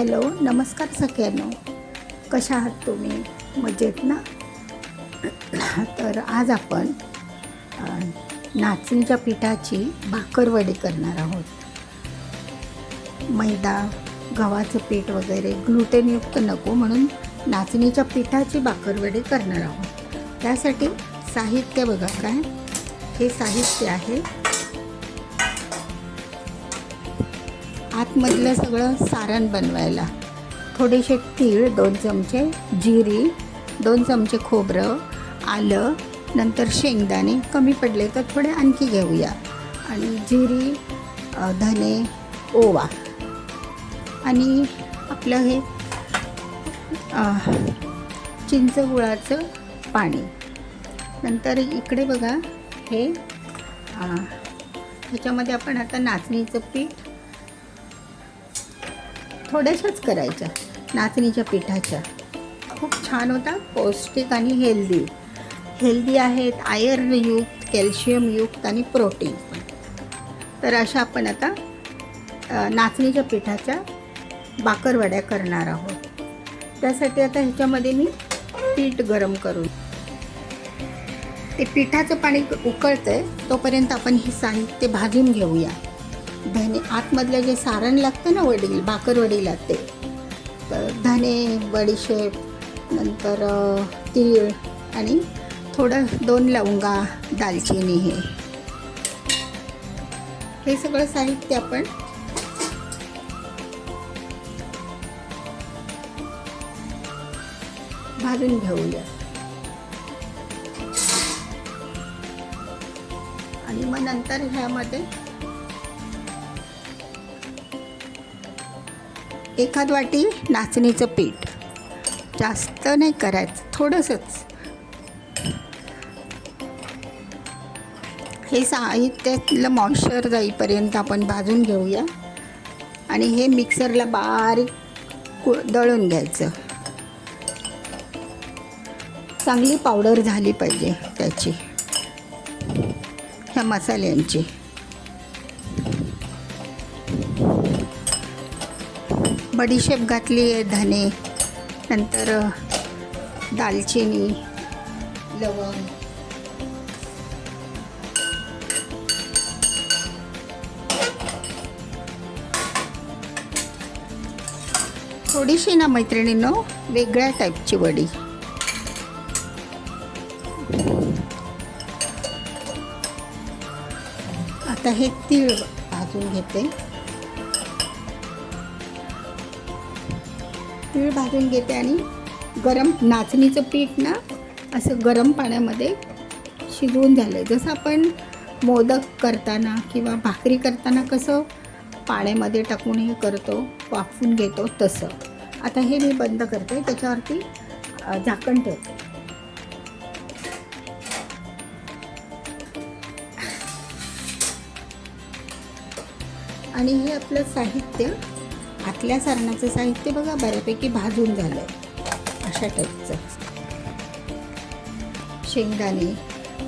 Hello, नमस्कार सगळ्यांनो. कशा आहात तुम्ही? मजेत ना? तर आज आपण नाचणीच्या पिठाची भाकरवडी करणार आहोत. मैदा, गव्हाचं पीठ वगैरे ग्लुटेनयुक्त नको म्हणून नाचणीच्या पिठाची भाकरवडी करणार आहोत. त्यासाठी साहित्य बघा काय. हे साहित्य आहे. आतमधलं सगळं सारण बनवायला थोडेसे तीळ 2 चमचे, जिरी 2 चमचे, खोबरं, आलं, नंतर शेंगदाणे कमी पडले तर थोडे आणखी घेऊया, आणि जिरी, धने, ओवा, आणि आपलं हे चिंच गुळाचं पाणी. नंतर इकडे बघा हे ह्याच्यामध्ये आपण आता नाचणीचं पीठ थोड्याशाच करायच्या. नाचणीच्या पिठाच्या खूप छान होता, पौष्टिक आणि हेल्दी आहेत, आयर्नयुक्त, कॅल्शियमयुक्त आणि प्रोटीन पण. तर अशा आपण आता नाचणीच्या पिठाच्या भाकरवड्या करणार आहोत. त्यासाठी आता ह्याच्यामध्ये मी पीठ गरम करून, ते पिठाचं पाणी उकळतं आहे तोपर्यंत आपण हे साहित्य भाजून घेऊया. धने, आतमधलं जे सारण लागतं ना भाकरवडीला, ते धने, बडीशेप, नंतर तीळ आणि थोडं 2 लवंगा, दालचिनी, हे सगळं साहित्य आपण भाजून घेऊया. आणि मग नंतर ह्यामध्ये एखाद वाटी नाचणीचं पीठ, जास्त नाही करायचं, थोडंसंच. हे साहित्यातलं मॉइश्चर जाईपर्यंत आपण भाजून घेऊया. आणि हे मिक्सरला बारीक दळून घ्यायचं. चांगली पावडर झाली पाहिजे त्याची, ह्या मसाल्यांची. बडीशेप घातली आहे, धने, नंतर दालचिनी, लवंग, थोडीशी ना मैत्रिणींनो वेगळ्या टाईपची वडी. आता हे तीळ भाजून घेते. तीळ भाजून घेते आणि गरम नाचणीचं पीठ ना असं गरम पाण्यामध्ये शिजवून झालं आहे. जसं आपण मोदक करताना किंवा भाकरी करताना कसं पाण्यामध्ये टाकून हे करतो, वाफवून घेतो, तसं. आता हे मी बंद करते, त्याच्यावरती झाकण ठेवते. आणि हे आपलं साहित्य, आतल्या सारणाचं साहित्य बघा बऱ्यापैकी भाजून झालं आहे, अशा टाईपचं. शेंगदाणे,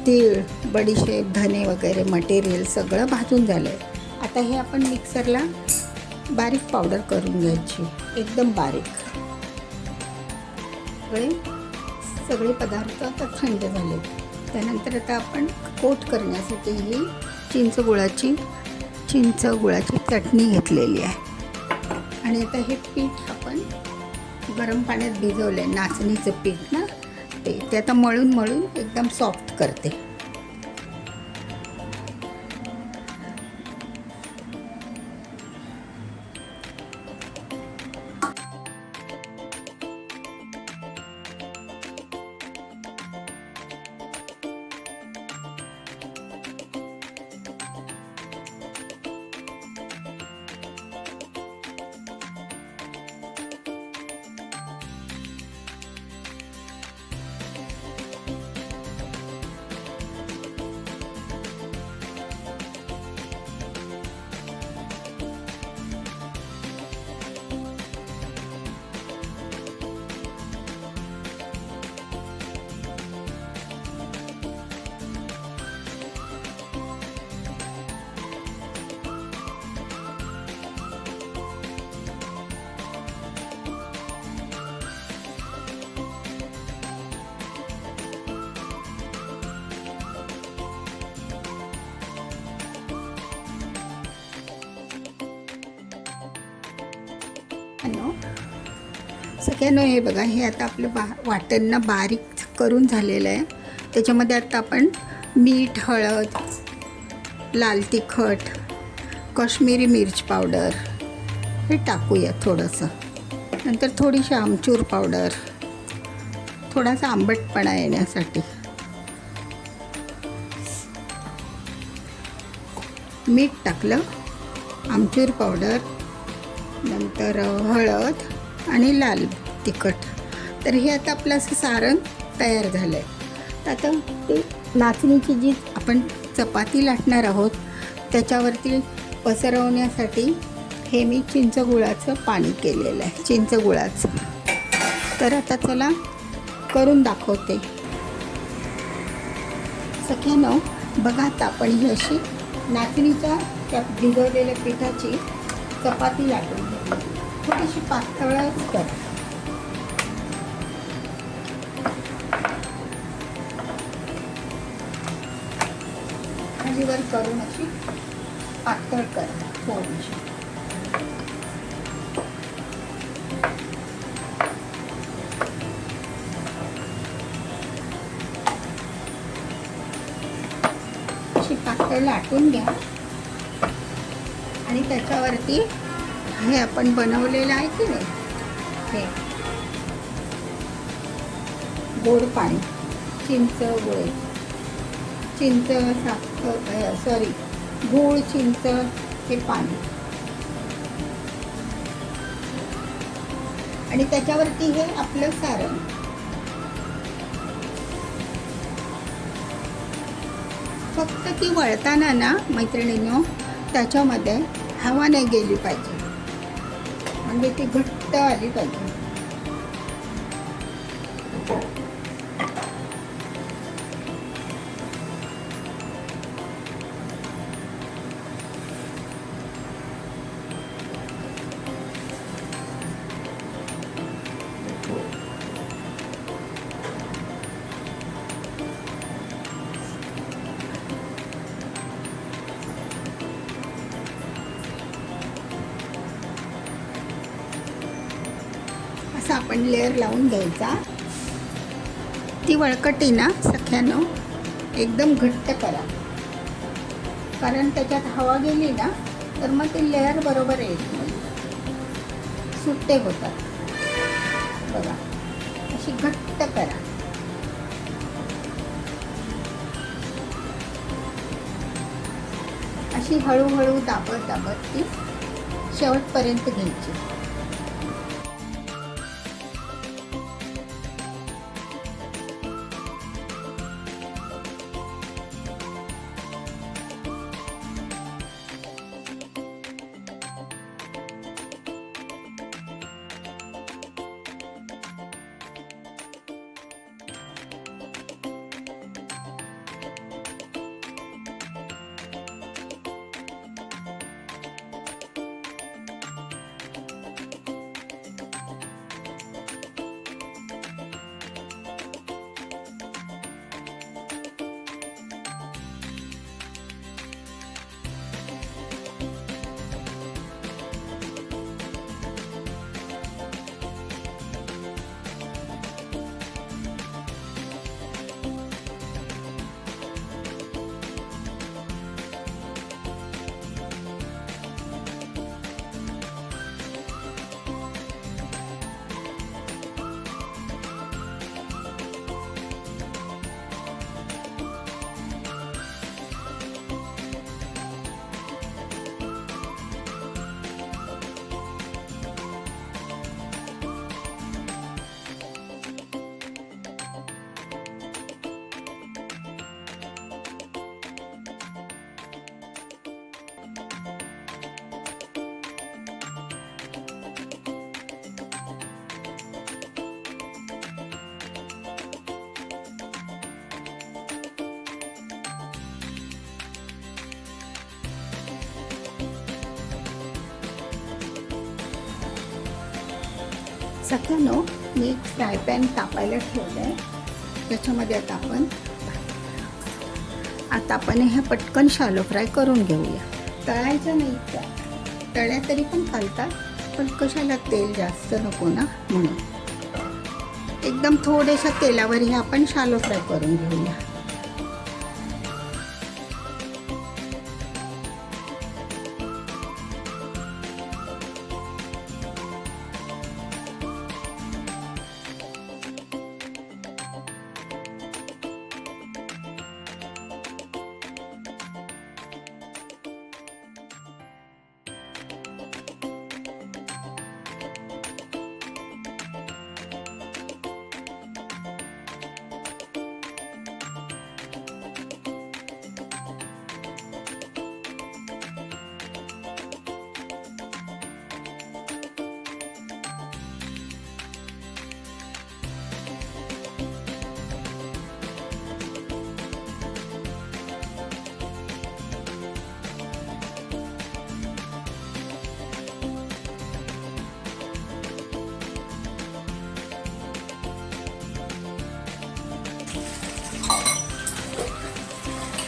तीळ, बडीशेप, धने वगैरे मटेरियल सगळं भाजून झालं आहे. आता हे आपण मिक्सरला बारीक पावडर करून घ्यायची, एकदम बारीक. सगळे पदार्थ आता थंड झाले. त्यानंतर आता आपण कोट करण्यासाठी ही चिंच गुळाची चटणी घेतलेली आहे. आणि आता हे पीठ आपण गरम पाण्यात भिजवलं आहे, नाचणीचं पीठ ना, ते आता मळून एकदम सॉफ्ट करते. सगळ्यांना हे बघा, हे आता आपलं वाटण बारीक करून झालेलं आहे. त्याच्यामध्ये आता आपण मीठ, हळद, लाल तिखट, काश्मीरी मिर्च पावडर हे टाकूया थोडंसं. नंतर थोडीशी आमचूर पावडर, थोडासा आंबटपणा येण्यासाठी. मीठ टाकलं, आमचूर पावडर, नंतर हळद आणि लाल तिखट. तर हे आता आपलं असं सारण तयार झालं आहे. आता ते नाचणीची जी आपण चपाती लाटणार आहोत त्याच्यावरती पसरवण्यासाठी हे मी चिंचगुळाचं पाणी केलेलं आहे, चिंचगुळाचं. तर आता चला करून दाखवते. सख्यानो बघा, आता आपण ही अशी नाचणीच्या त्या भिजवलेल्या पिठाची चपाती लाटून घेऊ. थोडीशी पातळच करा. खालीवर करून अशी पातळ करा थोडीशी. अशी पातळ लाटून घ्या आणि त्याच्यावरती हे आपण बनवलेलं आहे की नाही, हे गोड पाणी, चिंच साखर, गूळ, चिंच हे पाणी, आणि त्याच्यावरती हे आपलं सारण. फक्त ती वळताना ना मैत्रिणींनो, त्याच्यामध्ये हवा नाही गेली पाहिजे, म्हणजे ती घट्ट आली पाहिजे. असं आपण लेअर लावून घ्यायचा. ती वळकटी ना सख्यानो एकदम घट्ट करा, कारण त्याच्यात हवा गेली ना तर मग ते लेअर बरोबर येत नाही, सुट्टे होतात. बघा, अशी घट्ट करा. अशी हळूहळू दाबत दाबत ती शेवटपर्यंत घ्यायची. सख्यानो मी एक फ्राय पॅन तापायला ठेवलं आहे. त्याच्यामध्ये आता आपण हे पटकन शालो फ्राय करून घेऊया. तळायच्या नाही त्या, तळ्या तरी पण चालतात, पण कशाला तेल जास्त नको ना, म्हणून एकदम थोड्याशा तेलावर हे आपण शालो फ्राय करून घेऊया.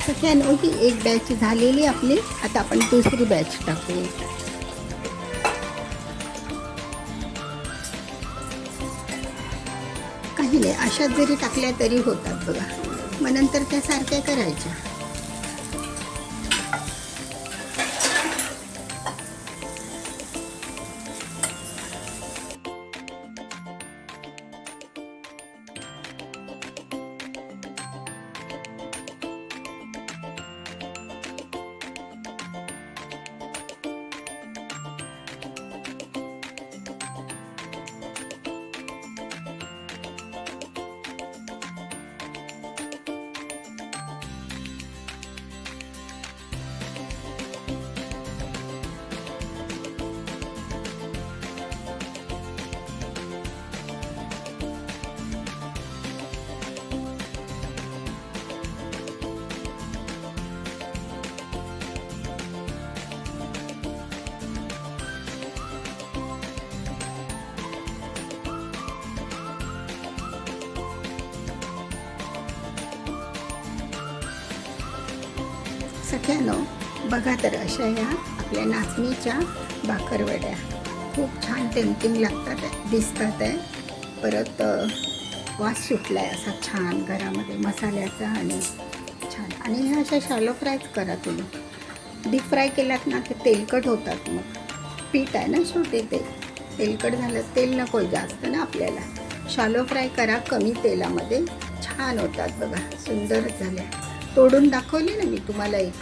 सगळ्यांना ही एक बॅच झालेली आपली. आता आपण दुसरी बॅच टाकू. काही नाही, अशा जरी टाकल्या तरी होतात बघा. मग नंतर त्या सारख्या करायच्या. सगळ्यांनो बघा तर, अशा ह्या आपल्या नाचणीच्या भाकरवड्या खूप छान टेम्पटिंग लागतात, दिसतात आहे. परत वास सुटला आहे असा छान घरामध्ये मसाल्याचा आणि छान. आणि ह्या अशा शालो फ्रायच करा तुम्ही. डीप फ्राय केलात ना ते तेलकट होतात. मग पीठ आहे ना शेवटी, ते तेलकट झालं. तेल नको जास्त ना आपल्याला. शालो फ्राय करा कमी तेलामध्ये, छान होतात बघा. सुंदर झाल्या. तोडून दाखवली ना मी तुम्हाला एक.